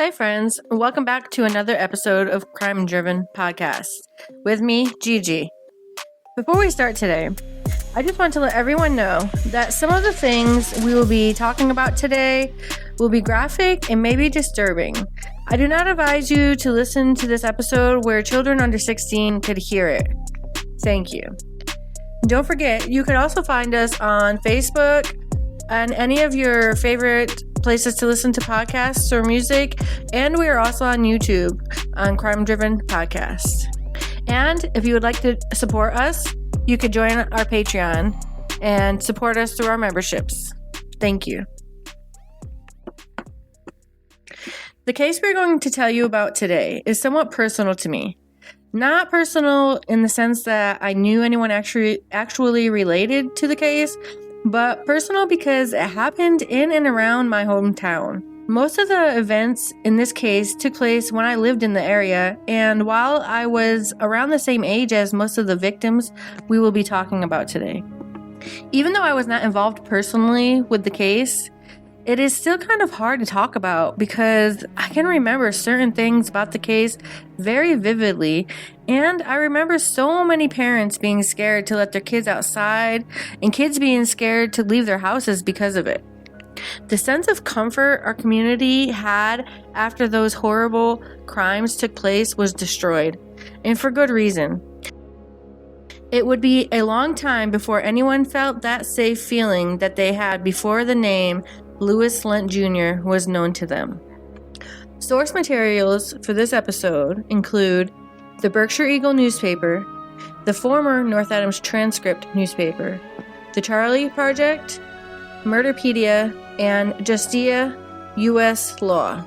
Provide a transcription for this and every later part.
Hey friends, welcome back to another episode of Crime Driven Podcast with me, Gigi. Before we start today, I just want to let everyone know that some of the things we will be talking about today will be graphic and maybe disturbing. I do not advise you to listen to this episode where children under 16 could hear it. Thank you. Don't forget, you can also find us on Facebook and any of your favorite places to listen to podcasts or music, and we are also on YouTube on Crime Driven Podcast. And if you would like to support us, you could join our Patreon and support us through our memberships. Thank you. The case we're going to tell you about today is somewhat personal to me. Not personal in the sense that I knew anyone actually related to the case, but personal because it happened in and around my hometown. Most of the events in this case took place when I lived in the area, and while I was around the same age as most of the victims we will be talking about today. Even though I was not involved personally with the case, it is still kind of hard to talk about because I can remember certain things about the case very vividly, and I remember so many parents being scared to let their kids outside and kids being scared to leave their houses because of it. The sense of comfort our community had after those horrible crimes took place was destroyed, and for good reason. It would be a long time before anyone felt that safe feeling that they had before the name Lewis Lent Jr. was known to them. Source materials for this episode include the Berkshire Eagle newspaper, the former North Adams Transcript newspaper, the Charly Project, Murderpedia, and Justia U.S Law.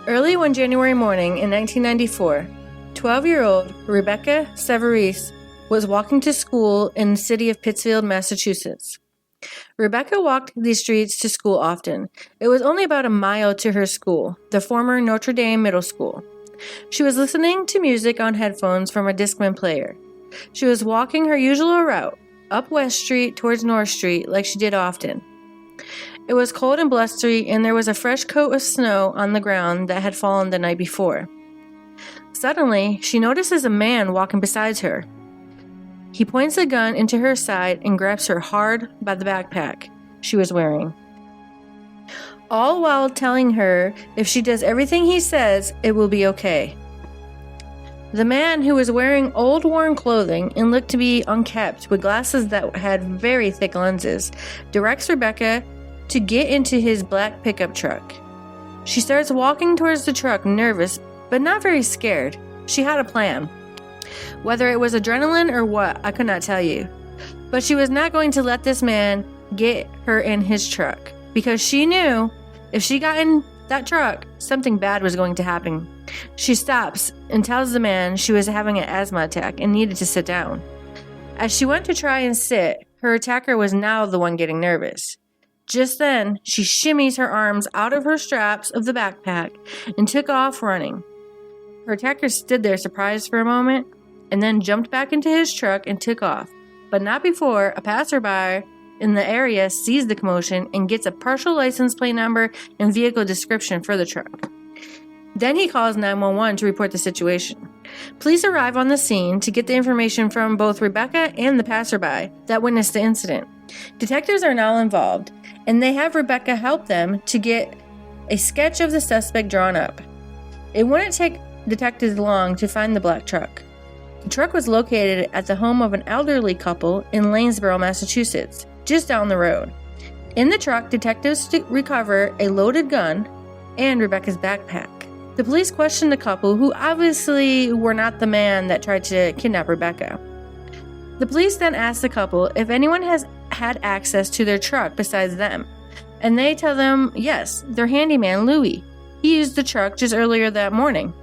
Early one January morning in 1994, 12-year-old Rebecca Severese was walking to school in the city of Pittsfield, Massachusetts. Rebecca walked these streets to school often. It was only about a mile to her school, the former Notre Dame Middle School. She was listening to music on headphones from a Discman player. She was walking her usual route, up West Street towards North Street like she did often. It was cold and blustery, and there was a fresh coat of snow on the ground that had fallen the night before. Suddenly, she notices a man walking beside her. He points a gun into her side and grabs her hard by the backpack she was wearing, all while telling her if she does everything he says, it will be okay. The man, who was wearing old worn clothing and looked to be unkempt with glasses that had very thick lenses, directs Rebecca to get into his black pickup truck. She starts walking towards the truck, nervous but not very scared. She had a plan. Whether it was adrenaline or what, I could not tell you. But she was not going to let this man get her in his truck, because she knew if she got in that truck, something bad was going to happen. She stops and tells the man she was having an asthma attack and needed to sit down. As she went to try and sit, her attacker was now the one getting nervous. Just then, she shimmies her arms out of her straps of the backpack and took off running. Her attacker stood there surprised for a moment, and then jumped back into his truck and took off, but not before a passerby in the area sees the commotion and gets a partial license plate number and vehicle description for the truck. Then he calls 911 to report the situation. Police arrive on the scene to get the information from both Rebecca and the passerby that witnessed the incident. Detectives are now involved, and they have Rebecca help them to get a sketch of the suspect drawn up. It wouldn't take detectives long to find the black truck. The truck was located at the home of an elderly couple in Lanesboro, Massachusetts, just down the road. In the truck, detectives recover a loaded gun and Rebecca's backpack. The police questioned the couple, who obviously were not the man that tried to kidnap Rebecca. The police then asked the couple if anyone has had access to their truck besides them, and they tell them yes, their handyman, Louis. He used the truck just earlier that morning.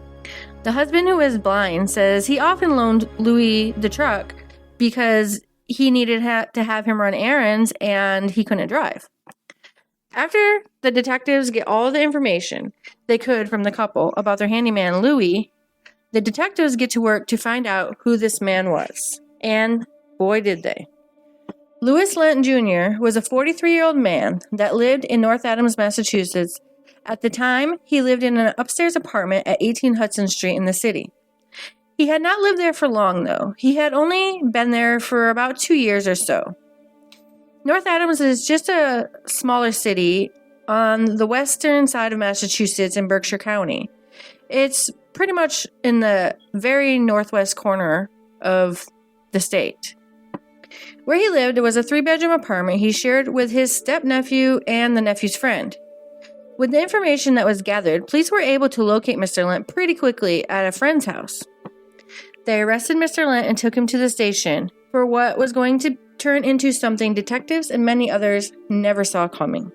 The husband, who is blind, says he often loaned Louis the truck because he needed to have him run errands and he couldn't drive. After the detectives get all the information they could from the couple about their handyman, Louis, the detectives get to work to find out who this man was. And boy, did they. Lewis Lent Jr. was a 43-year-old man that lived in North Adams, Massachusetts, At the time, he lived in an upstairs apartment at 18 Hudson Street in the city. He had not lived there for long, though. He had only been there for about 2 years or so. North Adams is just a smaller city on the western side of Massachusetts in Berkshire County. It's pretty much in the very northwest corner of the state. Where he lived was a 3-bedroom apartment he shared with his step-nephew and the nephew's friend. With the information that was gathered, police were able to locate Mr. Lent pretty quickly at a friend's house. They arrested Mr. Lent and took him to the station for what was going to turn into something detectives and many others never saw coming.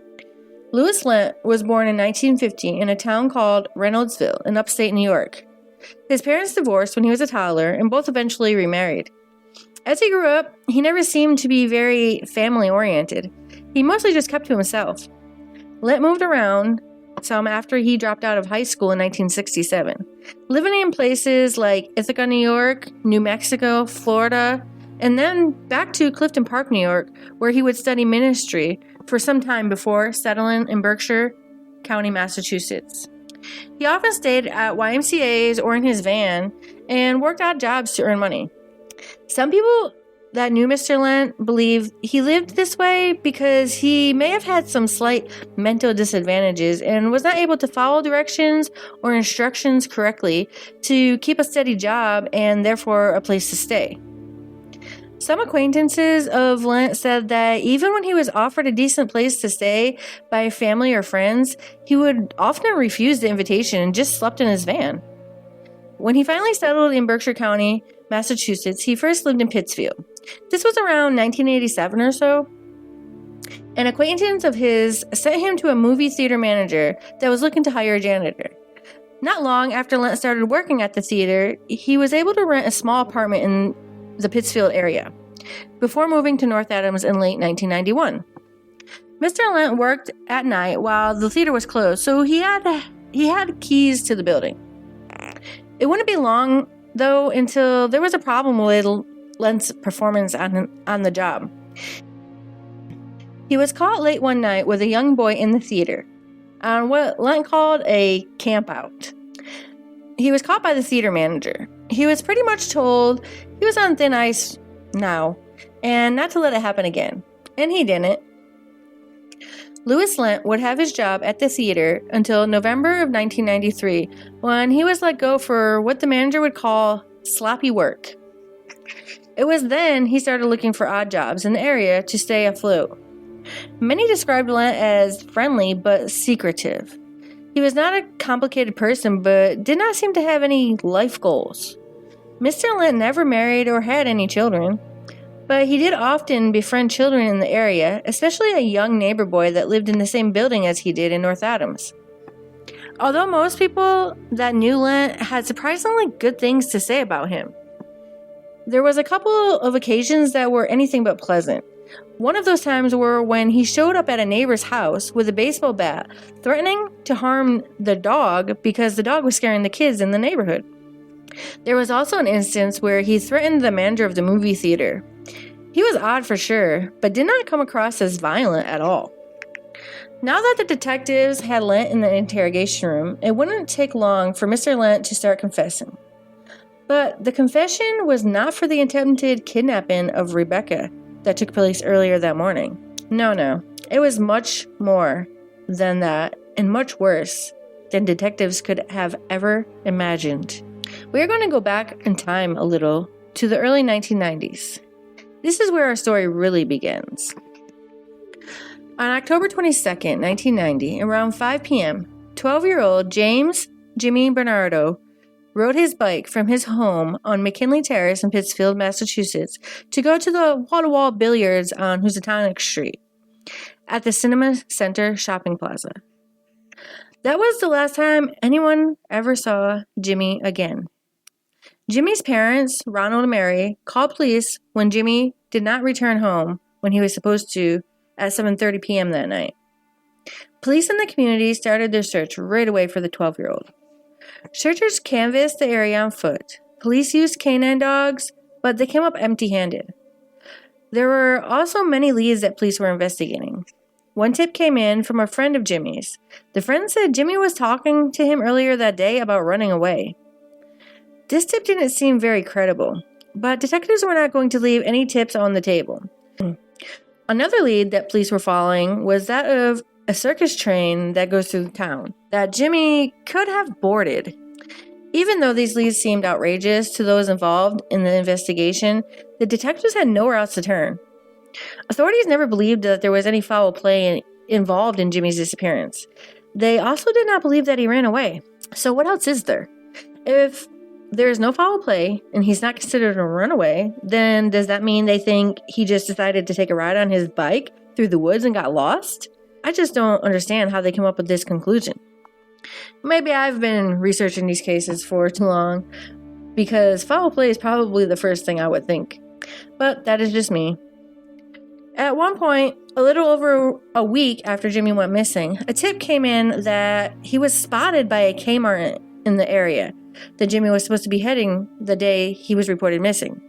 Lewis Lent was born in 1950 in a town called Reynoldsville in upstate New York. His parents divorced when he was a toddler and both eventually remarried. As he grew up, he never seemed to be very family-oriented. He mostly just kept to himself. Lent moved around some after he dropped out of high school in 1967, living in places like Ithaca, New York, New Mexico, Florida, and then back to Clifton Park, New York, where he would study ministry for some time before settling in Berkshire County, Massachusetts. He often stayed at YMCAs or in his van and worked odd jobs to earn money. Some people that knew Mr. Lent believe he lived this way because he may have had some slight mental disadvantages and was not able to follow directions or instructions correctly to keep a steady job and therefore a place to stay. Some acquaintances of Lent said that even when he was offered a decent place to stay by family or friends, he would often refuse the invitation and just slept in his van. When he finally settled in Berkshire County, Massachusetts, he first lived in Pittsfield. This was around 1987 or so. An acquaintance of his sent him to a movie theater manager that was looking to hire a janitor. Not long after Lent started working at the theater, he was able to rent a small apartment in the Pittsfield area before moving to North Adams in late 1991. Mr. Lent worked at night while the theater was closed, so he had keys to the building. It wouldn't be long, though, until there was a problem with Lent's performance on the job. He was caught late one night with a young boy in the theater on what Lent called a campout. He was caught by the theater manager. He was pretty much told he was on thin ice now and not to let it happen again, and he didn't. Lewis Lent would have his job at the theater until November of 1993, when he was let go for what the manager would call sloppy work. It was then he started looking for odd jobs in the area to stay afloat. Many described Lent as friendly but secretive. He was not a complicated person, but did not seem to have any life goals. Mr. Lent never married or had any children, but he did often befriend children in the area, especially a young neighbor boy that lived in the same building as he did in North Adams. Although most people that knew Lent had surprisingly good things to say about him, there was a couple of occasions that were anything but pleasant. One of those times were when he showed up at a neighbor's house with a baseball bat, threatening to harm the dog because the dog was scaring the kids in the neighborhood. There was also an instance where he threatened the manager of the movie theater. He was odd for sure, but did not come across as violent at all. Now that the detectives had Lent in the interrogation room, it wouldn't take long for Mr. Lent to start confessing. But the confession was not for the attempted kidnapping of Rebecca that took place earlier that morning. No. It was much more than that, and much worse than detectives could have ever imagined. We are going to go back in time a little to the early 1990s. This is where our story really begins. On October 22nd, 1990, around 5 p.m., 12-year-old James Jimmy Bernardo rode his bike from his home on McKinley Terrace in Pittsfield, Massachusetts, to go to the wall-to-wall billiards on Housatonic Street at the Cinema Center shopping plaza. That was the last time anyone ever saw Jimmy again. Jimmy's parents, Ronald and Mary, called police when Jimmy did not return home when he was supposed to at 7:30 p.m. that night. Police in the community started their search right away for the 12-year-old. Searchers canvassed the area on foot. Police used canine dogs, but they came up empty-handed. There were also many leads that police were investigating. one tip came in from a friend of Jimmy's. The friend said Jimmy was talking to him earlier that day about running away. This tip didn't seem very credible, but detectives were not going to leave any tips on the table. Another lead that police were following was that of a circus train that goes through the town that Jimmy could have boarded. Even though these leads seemed outrageous to those involved in the investigation, the detectives had nowhere else to turn. Authorities never believed that there was any foul play involved in Jimmy's disappearance. They also did not believe that he ran away. So what else is there? If there is no foul play and he's not considered a runaway, then does that mean they think he just decided to take a ride on his bike through the woods and got lost? I just don't understand how they came up with this conclusion. Maybe I've been researching these cases for too long, because foul play is probably the first thing I would think. But that is just me. At one point, a little over a week after Jimmy went missing, a tip came in that he was spotted by a Kmart in the area that Jimmy was supposed to be heading the day he was reported missing.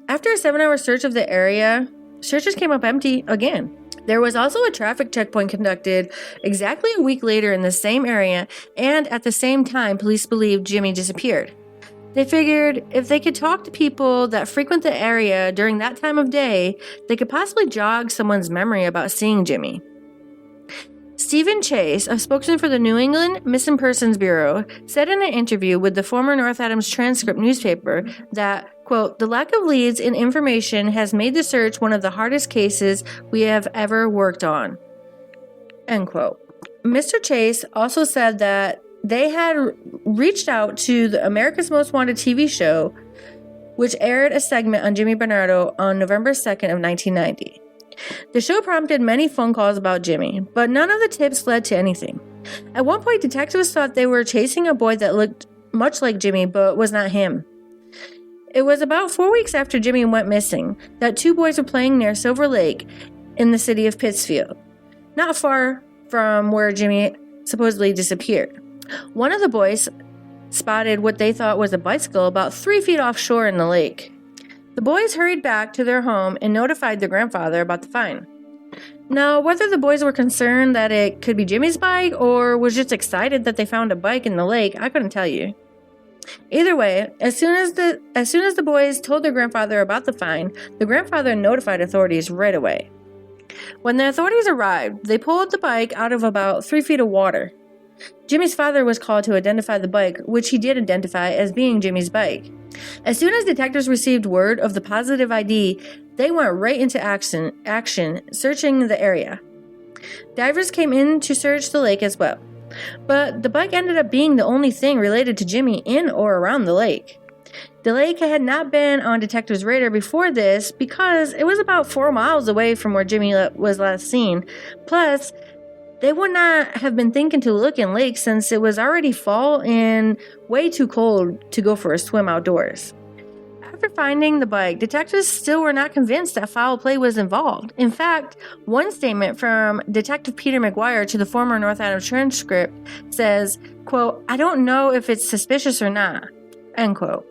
After a 7-hour search of the area, searches came up empty again. There was also a traffic checkpoint conducted exactly a week later in the same area, and at the same time, police believed Jimmy disappeared. They figured if they could talk to people that frequent the area during that time of day, they could possibly jog someone's memory about seeing Jimmy. Stephen Chase, a spokesman for the New England Missing Persons Bureau, said in an interview with the former North Adams Transcript newspaper that, quote, "The lack of leads and information has made the search one of the hardest cases we have ever worked on," end quote. Mr. Chase also said that they had reached out to the America's Most Wanted TV show, which aired a segment on Jimmy Bernardo on November 2nd of 1990. The show prompted many phone calls about Jimmy, but none of the tips led to anything. At one point, detectives thought they were chasing a boy that looked much like Jimmy, but was not him. It was about 4 weeks after Jimmy went missing that 2 boys were playing near Silver Lake in the city of Pittsfield, not far from where Jimmy supposedly disappeared. One of the boys spotted what they thought was a bicycle about 3 feet offshore in the lake. The boys hurried back to their home and notified their grandfather about the find. Now, whether the boys were concerned that it could be Jimmy's bike or was just excited that they found a bike in the lake, I couldn't tell you. Either way, as soon as the boys told their grandfather about the find, the grandfather notified authorities right away. When the authorities arrived, they pulled the bike out of about 3 feet of water. Jimmy's father was called to identify the bike, which he did identify as being Jimmy's bike. As soon as detectives received word of the positive ID, they went right into action, searching the area. Divers came in to search the lake as well, but the bike ended up being the only thing related to Jimmy in or around the lake. The lake had not been on detectives' radar before this because it was about 4 miles away from where Jimmy was last seen. Plus, they would not have been thinking to look in lakes since it was already fall and way too cold to go for a swim outdoors. After finding the bike, detectives still were not convinced that foul play was involved. In fact, one statement from Detective Peter McGuire to the former North Adams Transcript says, quote, "I don't know if it's suspicious or not," end quote.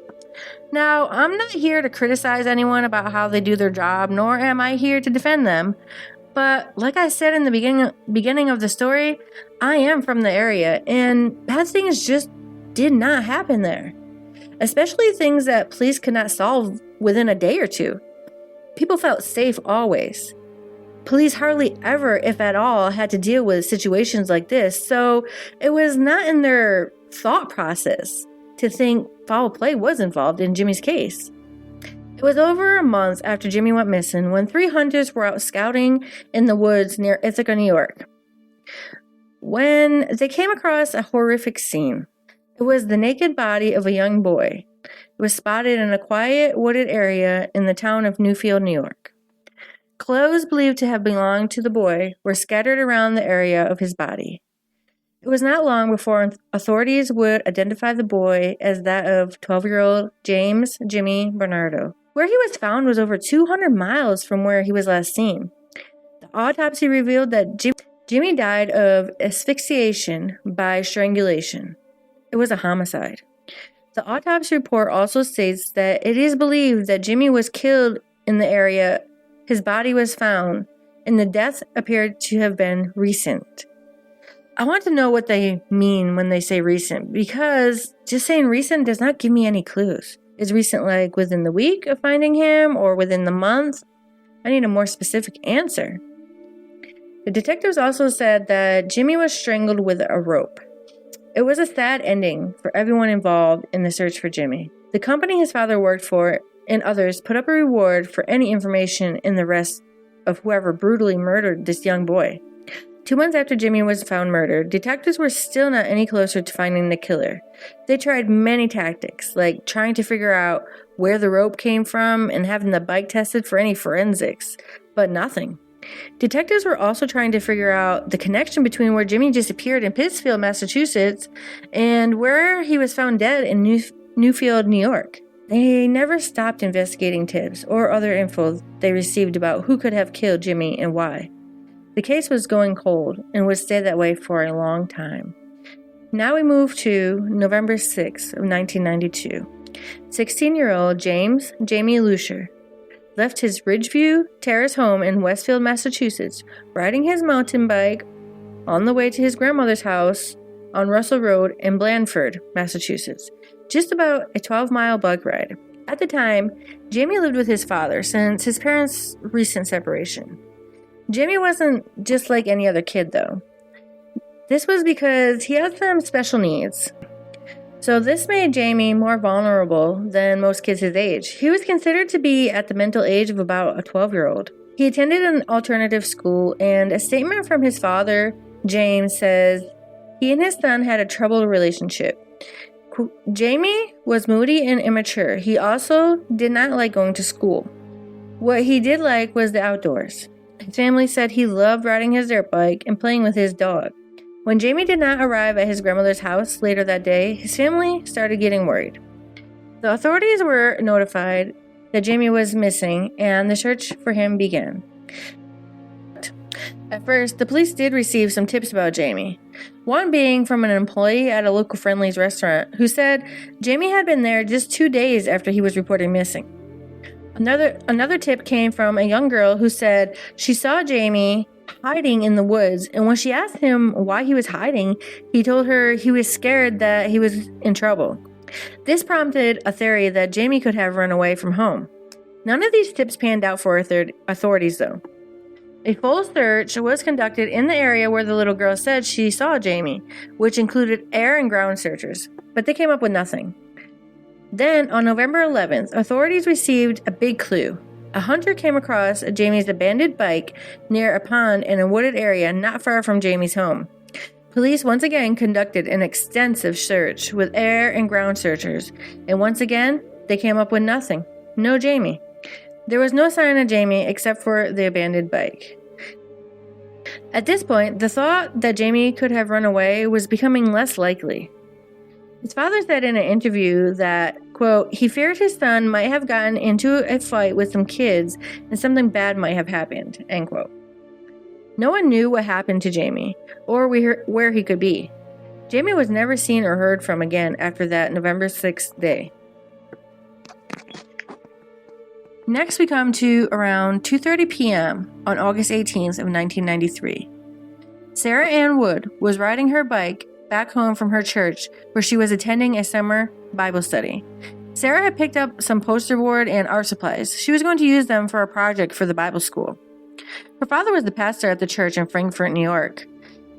Now, I'm not here to criticize anyone about how they do their job, nor am I here to defend them. But like I said in the beginning of the story, I am from the area, and bad things just did not happen there. Especially things that police could not solve within a day or two. People felt safe always. Police hardly ever, if at all, had to deal with situations like this, so it was not in their thought process to think foul play was involved in Jimmy's case. It was over a month after Jimmy went missing when 3 hunters were out scouting in the woods near Ithaca, New York, when they came across a horrific scene. It was the naked body of a young boy. It was spotted in a quiet, wooded area in the town of Newfield, New York. Clothes believed to have belonged to the boy were scattered around the area of his body. It was not long before authorities would identify the boy as that of 12-year-old James Jimmy Bernardo. Where he was found was over 200 miles from where he was last seen. The autopsy revealed that Jimmy died of asphyxiation by strangulation. It was a homicide. The autopsy report also states that it is believed that Jimmy was killed in the area his body was found and the death appeared to have been recent. I want to know what they mean when they say recent, because just saying recent does not give me any clues. Is recent like within the week of finding him or within the month? I need a more specific answer. The detectives also said that Jimmy was strangled with a rope. It was a sad ending for everyone involved in the search for Jimmy. The company his father worked for and others put up a reward for any information in the arrest of whoever brutally murdered this young boy. 2 months after Jimmy was found murdered, detectives were still not any closer to finding the killer. They tried many tactics, like trying to figure out where the rope came from and having the bike tested for any forensics, but nothing. Detectives were also trying to figure out the connection between where Jimmy disappeared in Pittsfield, Massachusetts, and where he was found dead in Newfield, New York. They never stopped investigating tips or other info they received about who could have killed Jimmy and why. The case was going cold and would stay that way for a long time. Now we move to November 6th of 1992. 16-year-old Jamie Lusher left his Ridgeview Terrace home in Westfield, Massachusetts, riding his mountain bike on the way to his grandmother's house on Russell Road in Blandford, Massachusetts. Just about a 12-mile bike ride. At the time, Jamie lived with his father since his parents' recent separation. Jamie wasn't just like any other kid, though. This was because he had some special needs. So this made Jamie more vulnerable than most kids his age. He was considered to be at the mental age of about a 12-year-old. He attended an alternative school, and a statement from his father, James, says he and his son had a troubled relationship. Jamie was moody and immature. He also did not like going to school. What he did like was the outdoors. His family said he loved riding his dirt bike and playing with his dog. When Jamie did not arrive at his grandmother's house later that day, his family started getting worried. The authorities were notified that Jamie was missing, and the search for him began. At first, the police did receive some tips about Jamie. One being from an employee at a local Friendly's restaurant who said Jamie had been there just 2 days after he was reported missing. Another tip came from a young girl who said she saw Jamie hiding in the woods, and when she asked him why he was hiding, he told her he was scared that he was in trouble. This prompted a theory that Jamie could have run away from home. None of these tips panned out for authorities, though. A full search was conducted in the area where the little girl said she saw Jamie, which included air and ground searchers, but they came up with nothing. Then, on November 11th, authorities received a big clue. A hunter came across Jamie's abandoned bike near a pond in a wooded area not far from Jamie's home. Police once again conducted an extensive search with air and ground searchers, and once again, they came up with nothing. No Jamie. There was no sign of Jamie except for the abandoned bike. At this point, the thought that Jamie could have run away was becoming less likely. His father said in an interview that, quote, he feared his son might have gotten into a fight with some kids and something bad might have happened, end quote. No one knew what happened to Jamie or where he could be. Jamie was never seen or heard from again after that November 6th day. Next, we come to around 2:30 p.m. on August 18th of 1993. Sarah Ann Wood was riding her bike back home from her church where she was attending a summer Bible study. Sarah had picked up some poster board and art supplies. She was going to use them for a project for the Bible school. Her father was the pastor at the church in Frankfort, New York.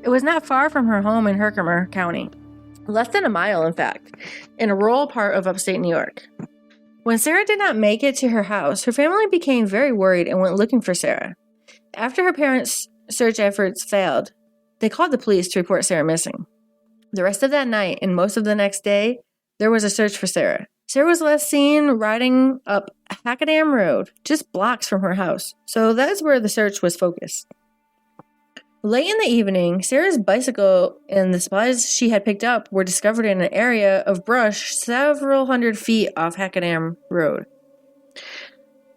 It was not far from her home in Herkimer County. Less than a mile, in fact, in a rural part of upstate New York. When Sarah did not make it to her house, her family became very worried and went looking for Sarah. After her parents' search efforts failed, they called the police to report Sarah missing. The rest of that night and most of the next day, there was a search for Sarah. Sarah was last seen riding up Hackadam Road, just blocks from her house, so that's where the search was focused. Late in the evening, Sarah's bicycle and the supplies she had picked up were discovered in an area of brush several hundred feet off Hackadam Road.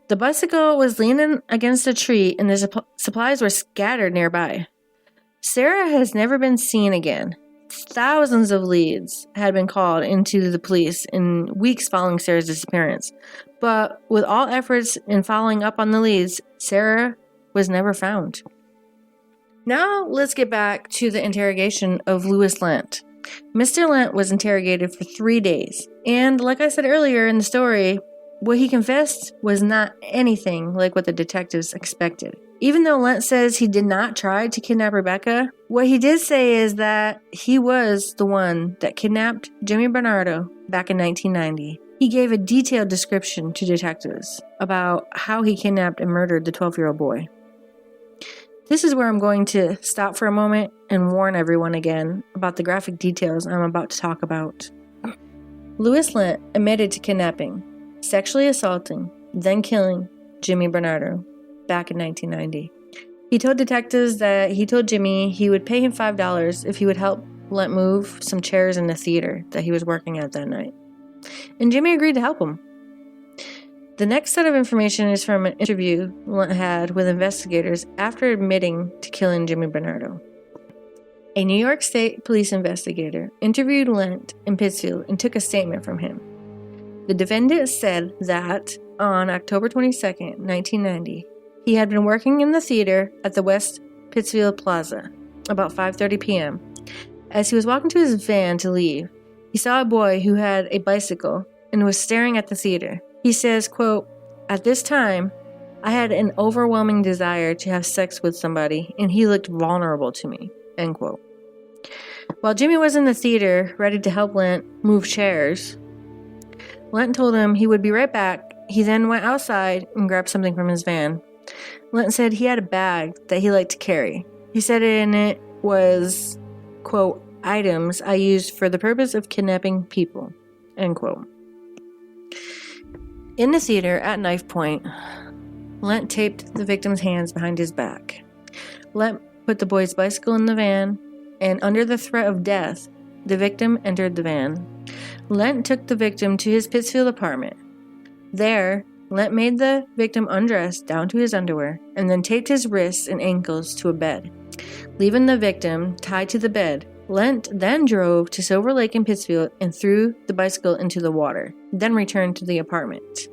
The bicycle was leaning against a tree and the supplies were scattered nearby. Sarah has never been seen again. Thousands of leads had been called into the police in weeks following Sarah's disappearance. But with all efforts in following up on the leads, Sarah was never found. Now let's get back to the interrogation of Lewis Lent. Mr. Lent was interrogated for 3 days, and like I said earlier in the story, what he confessed was not anything like what the detectives expected. Even though Lent says he did not try to kidnap Rebecca, what he did say is that he was the one that kidnapped Jimmy Bernardo back in 1990. He gave a detailed description to detectives about how he kidnapped and murdered the 12-year-old boy. This is where I'm going to stop for a moment and warn everyone again about the graphic details I'm about to talk about. Lewis Lent admitted to kidnapping, sexually assaulting, then killing Jimmy Bernardo back in 1990. He told detectives that he told Jimmy he would pay him $5 if he would help Lent move some chairs in the theater that he was working at that night. And Jimmy agreed to help him. The next set of information is from an interview Lent had with investigators after admitting to killing Jimmy Bernardo. A New York State police investigator interviewed Lent in Pittsfield and took a statement from him. The defendant said that on October 22, 1990, he had been working in the theater at the West Pittsfield Plaza about 5:30 p.m. As he was walking to his van to leave, he saw a boy who had a bicycle and was staring at the theater. He says, quote, "At this time, I had an overwhelming desire to have sex with somebody, and he looked vulnerable to me," end quote. While Jimmy was in the theater, ready to help Lent move chairs, Lent told him he would be right back. He then went outside and grabbed something from his van. Lent said he had a bag that he liked to carry. He said in it was, quote, "items I used for the purpose of kidnapping people," end quote. In the theater at knife point, Lent taped the victim's hands behind his back. Lent put the boy's bicycle in the van, and under the threat of death, the victim entered the van. Lent took the victim to his Pittsfield apartment. There, Lent made the victim undress down to his underwear and then taped his wrists and ankles to a bed. Leaving the victim tied to the bed, Lent then drove to Silver Lake in Pittsfield and threw the bicycle into the water, then returned to the apartment.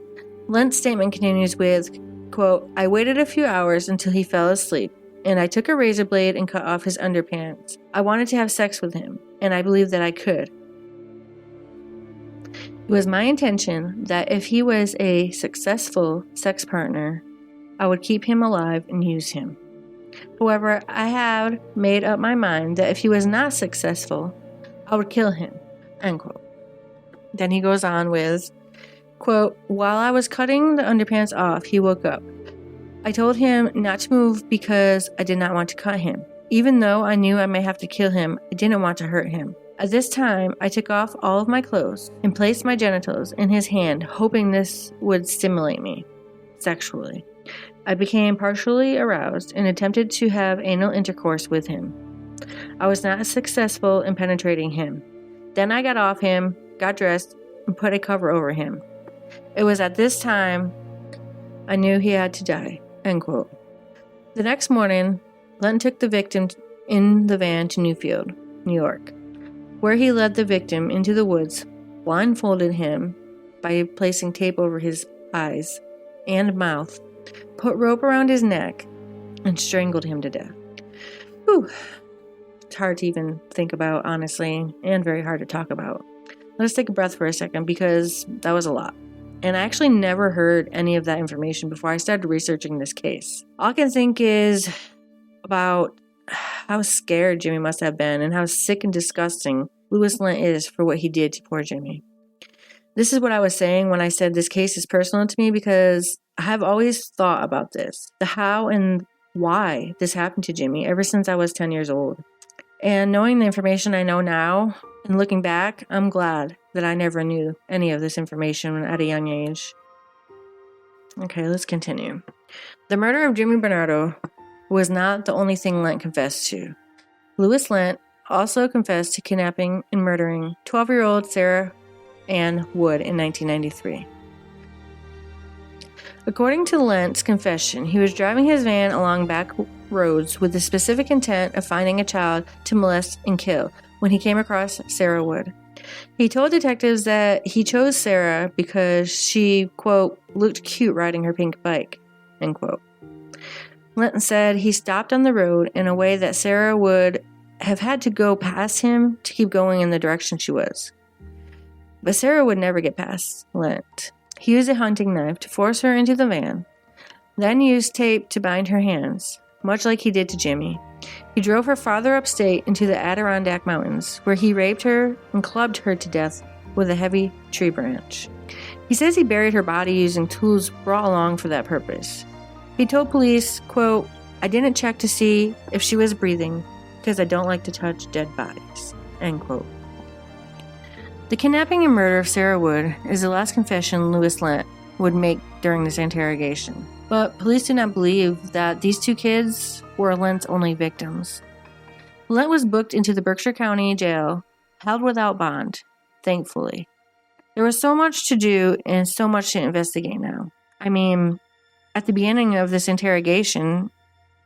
Lent's statement continues with, quote, "I waited a few hours until he fell asleep, and I took a razor blade and cut off his underpants. I wanted to have sex with him, and I believed that I could. It was my intention that if he was a successful sex partner, I would keep him alive and use him. However, I had made up my mind that if he was not successful, I would kill him," end quote. Then he goes on with, quote, "While I was cutting the underpants off, he woke up. I told him not to move because I did not want to cut him. Even though I knew I may have to kill him, I didn't want to hurt him. At this time, I took off all of my clothes and placed my genitals in his hand, hoping this would stimulate me sexually. I became partially aroused and attempted to have anal intercourse with him. I was not successful in penetrating him. Then I got off him, got dressed, and put a cover over him. It was at this time I knew he had to die," end quote. The next morning, Lent took the victim in the van to Newfield, New York, where he led the victim into the woods, blindfolded him by placing tape over his eyes and mouth, put rope around his neck, and strangled him to death. Whew. It's hard to even think about, honestly, and very hard to talk about. Let's take a breath for a second, because that was a lot. And I actually never heard any of that information before I started researching this case. All I can think is about how scared Jimmy must have been and how sick and disgusting Lewis Lent is for what he did to poor Jimmy. This is what I was saying when I said this case is personal to me, because I have always thought about this, the how and why this happened to Jimmy ever since I was 10 years old. And knowing the information I know now and looking back, I'm glad that I never knew any of this information at a young age. Okay, let's continue. The murder of Jimmy Bernardo was not the only thing Lent confessed to. Lewis Lent also confessed to kidnapping and murdering 12-year-old Sarah Ann Wood in 1993. According to Lent's confession, he was driving his van along back roads with the specific intent of finding a child to molest and kill when he came across Sarah Wood. He told detectives that he chose Sarah because she, quote, looked cute riding her pink bike, end quote. Lent said he stopped on the road in a way that Sarah would have had to go past him to keep going in the direction she was. But Sarah would never get past Lent. He used a hunting knife to force her into the van, then used tape to bind her hands, much like he did to Jimmy. He drove her farther upstate into the Adirondack Mountains, where he raped her and clubbed her to death with a heavy tree branch. He says he buried her body using tools brought along for that purpose. He told police, quote, "I didn't check to see if she was breathing because I don't like to touch dead bodies," end quote. The kidnapping and murder of Sarah Wood is the last confession Lewis Lent would make during this interrogation. But police do not believe that these two kids were Lent's only victims. Lent was booked into the Berkshire County Jail, held without bond, thankfully. There was so much to do and so much to investigate now. I mean, at the beginning of this interrogation,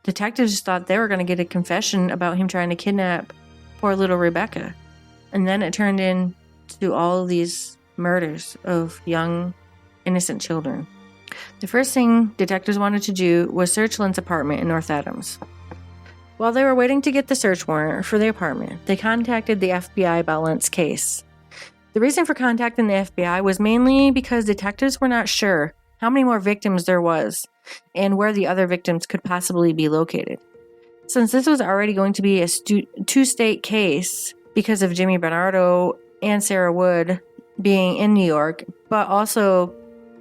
detectives thought they were going to get a confession about him trying to kidnap poor little Rebecca. And then it turned into all of these murders of young, innocent children. The first thing detectives wanted to do was search Lent's apartment in North Adams. While they were waiting to get the search warrant for the apartment, they contacted the FBI about Lent's case. The reason for contacting the FBI was mainly because detectives were not sure how many more victims there was and where the other victims could possibly be located. Since this was already going to be a two-state case because of Jimmy Bernardo and Sarah Wood being in New York, but also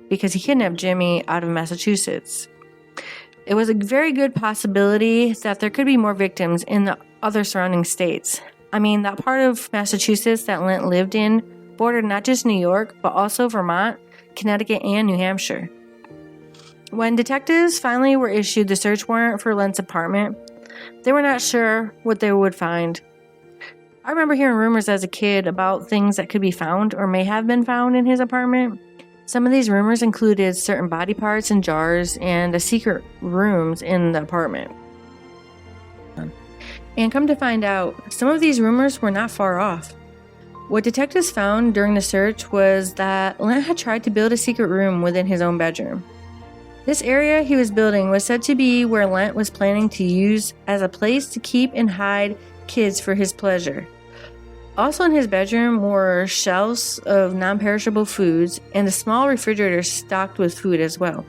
because he kidnapped Jimmy out of Massachusetts, it was a very good possibility that there could be more victims in the other surrounding states. I mean, that part of Massachusetts that Lent lived in bordered not just New York, but also Vermont, Connecticut, and New Hampshire. When detectives finally were issued the search warrant for Lent's apartment, they were not sure what they would find. I remember hearing rumors as a kid about things that could be found or may have been found in his apartment. Some of these rumors included certain body parts in jars and a secret rooms in the apartment. And come to find out, some of these rumors were not far off. What detectives found during the search was that Lent had tried to build a secret room within his own bedroom. This area he was building was said to be where Lent was planning to use as a place to keep and hide kids for his pleasure. Also in his bedroom were shelves of non-perishable foods and a small refrigerator stocked with food as well.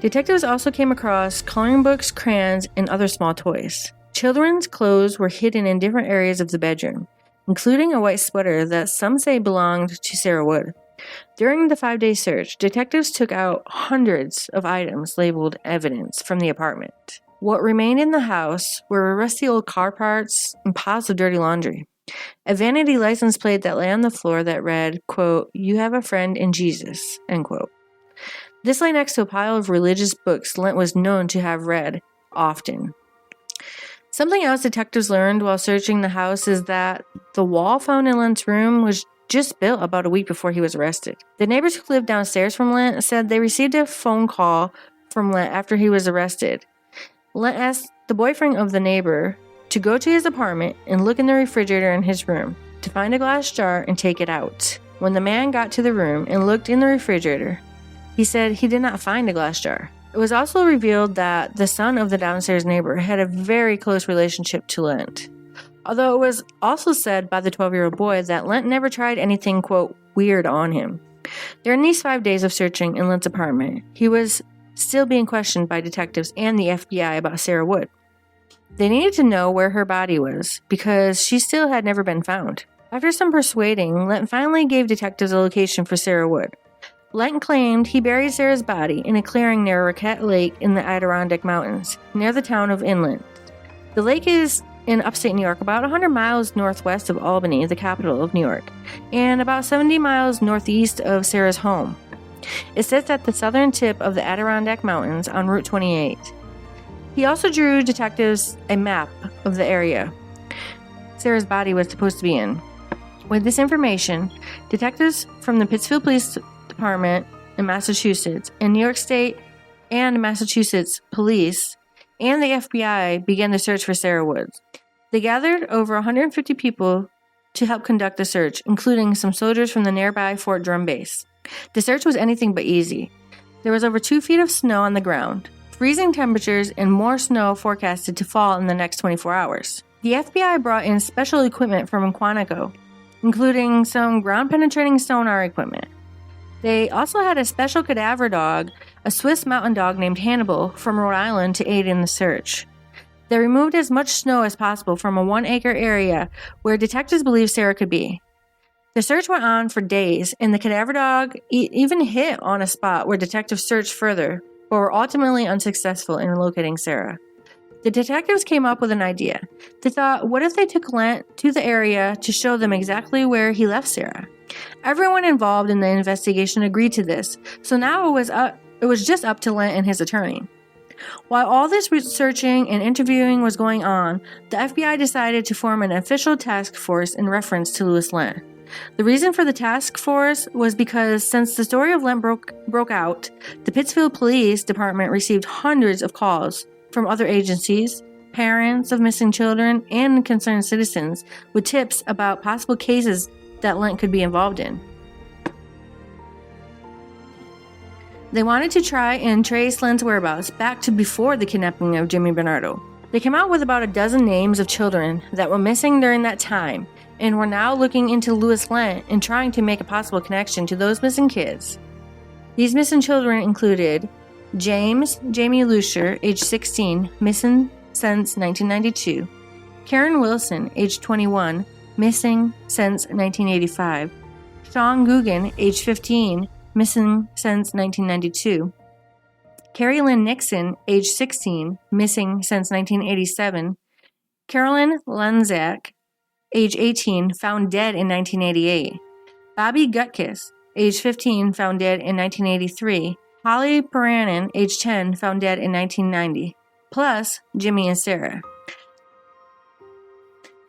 Detectives also came across coloring books, crayons, and other small toys. Children's clothes were hidden in different areas of the bedroom, including a white sweater that some say belonged to Sarah Wood. During the 5-day search, detectives took out hundreds of items labeled evidence from the apartment. What remained in the house were rusty old car parts and piles of dirty laundry. A vanity license plate that lay on the floor that read, quote, "You have a friend in Jesus," end quote. This lay next to a pile of religious books Lent was known to have read often. Something else detectives learned while searching the house is that the wall found in Lent's room was just built about a week before he was arrested. The neighbors who lived downstairs from Lent said they received a phone call from Lent after he was arrested. Lent asked the boyfriend of the neighbor to go to his apartment and look in the refrigerator in his room to find a glass jar and take it out. When the man got to the room and looked in the refrigerator, he said he did not find a glass jar. It was also revealed that the son of the downstairs neighbor had a very close relationship to Lent. Although it was also said by the 12-year-old boy that Lent never tried anything, quote, weird on him. During these 5 days of searching in Lent's apartment, he was still being questioned by detectives and the FBI about Sarah Wood. They needed to know where her body was because she still had never been found. After some persuading, Lent finally gave detectives a location for Sarah Wood. Lent claimed he buried Sarah's body in a clearing near Roquette Lake in the Adirondack Mountains, near the town of Inland. The lake is in upstate New York, about 100 miles northwest of Albany, the capital of New York, and about 70 miles northeast of Sarah's home. It sits at the southern tip of the Adirondack Mountains on Route 28. He also drew detectives a map of the area Sarah's body was supposed to be in. With this information, detectives from the Pittsfield Police Department in Massachusetts and New York State and Massachusetts Police and the FBI began the search for Sarah Wood. They gathered over 150 people to help conduct the search, including some soldiers from the nearby Fort Drum base. The search was anything but easy. There was over 2 feet of snow on the ground, freezing temperatures and more snow forecasted to fall in the next 24 hours. The FBI brought in special equipment from Quantico, including some ground-penetrating sonar equipment. They also had a special cadaver dog, a Swiss mountain dog named Hannibal, from Rhode Island to aid in the search. They removed as much snow as possible from a 1-acre area where detectives believed Sarah could be. The search went on for days, and the cadaver dog even hit on a spot where detectives searched further, but were ultimately unsuccessful in locating Sarah. The detectives came up with an idea. They thought, what if they took Lent to the area to show them exactly where he left Sarah? Everyone involved in the investigation agreed to this, so now it was just up to Lent and his attorney. While all this researching and interviewing was going on, the FBI decided to form an official task force in reference to Lewis Lent. The reason for the task force was because since the story of Lent broke out, the Pittsfield Police Department received hundreds of calls from other agencies, parents of missing children, and concerned citizens with tips about possible cases that Lent could be involved in. They wanted to try and trace Lent's whereabouts back to before the kidnapping of Jimmy Bernardo. They came out with about a dozen names of children that were missing during that time, and were now looking into Lewis Lent and trying to make a possible connection to those missing kids. These missing children included James Jamie Lusher, age 16, missing since 1992, Karen Wilson, age 21, missing since 1985, Sean Guggen, age 15, missing since 1992, Carrie Lynn Nixon, age 16, missing since 1987, Carolyn Lanzak, age 18, found dead in 1988, Bobby Gutkiss, age 15, found dead in 1983, Holly Paranen, age 10, found dead in 1990, plus Jimmy and Sarah.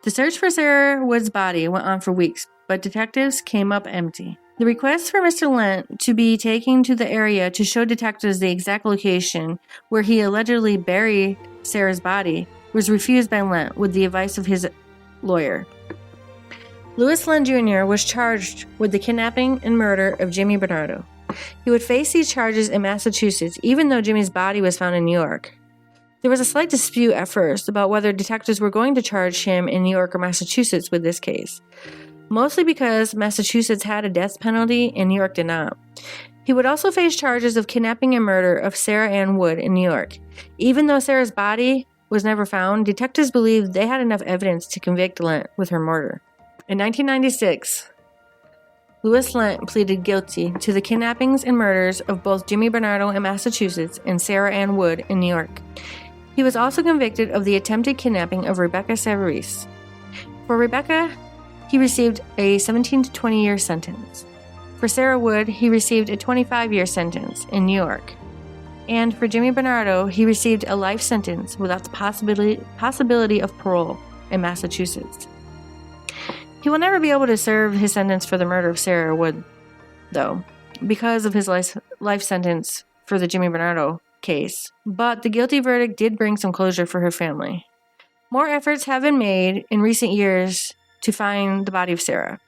The search for Sarah Wood's body went on for weeks, but detectives came up empty. The request for Mr. Lent to be taken to the area to show detectives the exact location where he allegedly buried Sarah's body was refused by Lent with the advice of his lawyer. Lewis Lent Jr. was charged with the kidnapping and murder of Jimmy Bernardo. He would face these charges in Massachusetts, even though Jimmy's body was found in New York. There was a slight dispute at first about whether detectives were going to charge him in New York or Massachusetts with this case, mostly because Massachusetts had a death penalty and New York did not. He would also face charges of kidnapping and murder of Sarah Ann Wood in New York. Even though Sarah's body was never found, detectives believed they had enough evidence to convict Lent with her murder. In 1996, Lewis Lent pleaded guilty to the kidnappings and murders of both Jimmy Bernardo in Massachusetts and Sarah Ann Wood in New York. He was also convicted of the attempted kidnapping of Rebecca Savarese. For Rebecca, he received a 17 to 20-year sentence. For Sarah Wood, he received a 25-year sentence in New York. And for Jimmy Bernardo, he received a life sentence without the possibility of parole in Massachusetts. He will never be able to serve his sentence for the murder of Sarah Wood, though, because of his life sentence for the Jimmy Bernardo case. But the guilty verdict did bring some closure for her family. More efforts have been made in recent years to find the body of Sarah.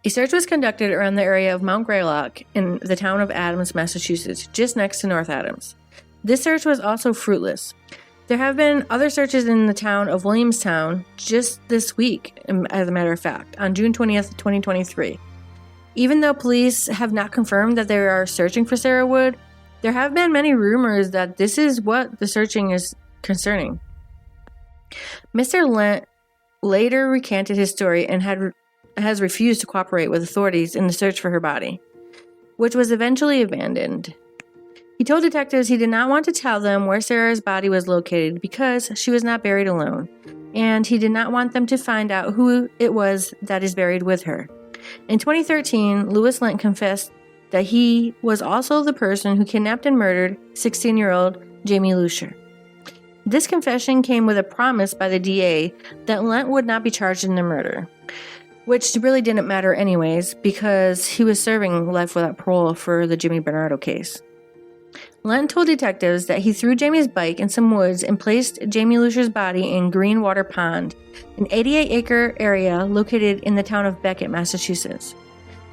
A search was conducted around the area of Mount Greylock in the town of Adams, Massachusetts, just next to North Adams. This search was also fruitless. There have been other searches in the town of Williamstown just this week, as a matter of fact, on June 20th, 2023. Even though police have not confirmed that they are searching for Sarah Wood, there have been many rumors that this is what the searching is concerning. Mr. Lent later recanted his story and has refused to cooperate with authorities in the search for her body, which was eventually abandoned. He told detectives he did not want to tell them where Sarah's body was located because she was not buried alone, and he did not want them to find out who it was that is buried with her. In 2013, Lewis Lent confessed that he was also the person who kidnapped and murdered 16-year-old Jamie Lusher. This confession came with a promise by the DA that Lent would not be charged in the murder, which really didn't matter anyways because he was serving life without parole for the Jimmy Bernardo case. Lent told detectives that he threw Jamie's bike in some woods and placed Jamie Lusher's body in Greenwater Pond, an 88-acre area located in the town of Beckett, Massachusetts.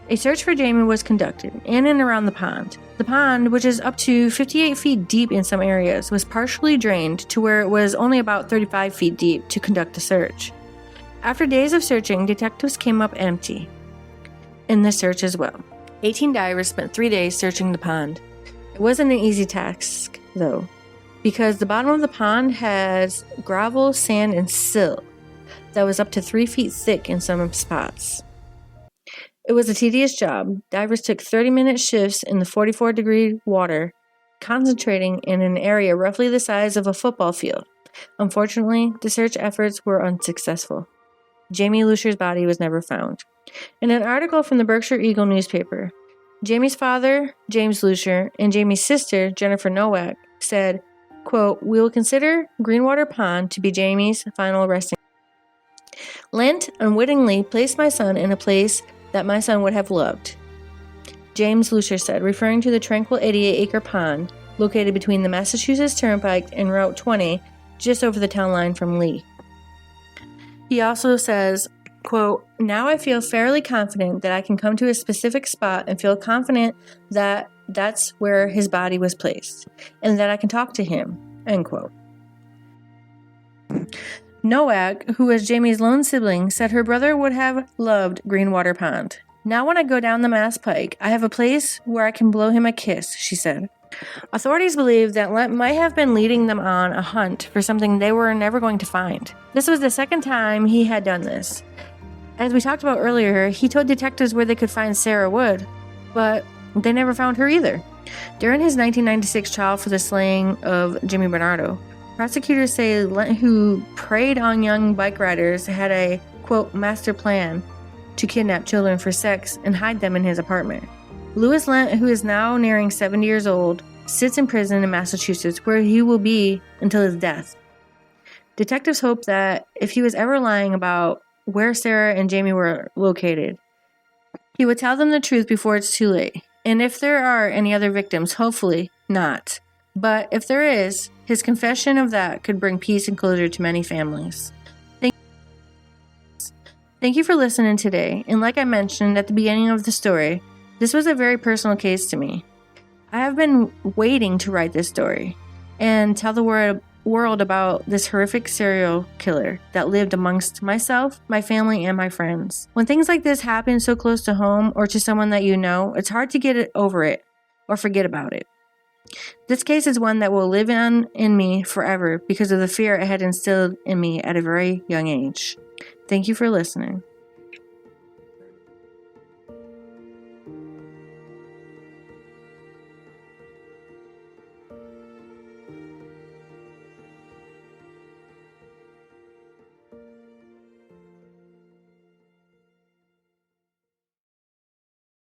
A search for Jamie was conducted in and around the pond. The pond, which is up to 58 feet deep in some areas, was partially drained to where it was only about 35 feet deep to conduct a search. After days of searching, detectives came up empty in the search as well. 18 divers spent 3 days searching the pond. It wasn't an easy task, though, because the bottom of the pond has gravel, sand, and silt that was up to 3 feet thick in some spots. It was a tedious job. Divers took 30-minute shifts in the 44-degree water, concentrating in an area roughly the size of a football field. Unfortunately, the search efforts were unsuccessful. Jamie Lucer's body was never found. In an article from the Berkshire Eagle newspaper, Jamie's father, James Lucer, and Jamie's sister, Jennifer Nowak, said, quote, "We will consider Greenwater Pond to be Jamie's final resting place. Lent unwittingly placed my son in a place that my son would have loved," James Lucer said, referring to the tranquil 88-acre pond located between the Massachusetts Turnpike and Route 20, just over the town line from Lee. He also says, quote, "Now I feel fairly confident that I can come to a specific spot and feel confident that that's where his body was placed, and that I can talk to him," end quote. Nowak, who was Jamie's lone sibling, said her brother would have loved Greenwater Pond. "Now when I go down the Mass Pike, I have a place where I can blow him a kiss," she said. Authorities believe that Lent might have been leading them on a hunt for something they were never going to find. This was the second time he had done this. As we talked about earlier, he told detectives where they could find Sarah Wood, but they never found her either. During his 1996 trial for the slaying of Jimmy Bernardo, prosecutors say Lent, who preyed on young bike riders, had a, quote, "master plan to kidnap children for sex and hide them in his apartment." Lewis Lent, who is now nearing 70 years old, sits in prison in Massachusetts, where he will be until his death. Detectives hope that if he was ever lying about where Sarah and Jamie were located, he would tell them the truth before it's too late. And if there are any other victims, hopefully not. But if there is, his confession of that could bring peace and closure to many families. Thank you for listening today. And like I mentioned at the beginning of the story, this was a very personal case to me. I have been waiting to write this story and tell the world about this horrific serial killer that lived amongst myself, my family, and my friends. When things like this happen so close to home or to someone that you know, it's hard to get over it or forget about it. This case is one that will live on in me forever because of the fear it had instilled in me at a very young age. Thank you for listening.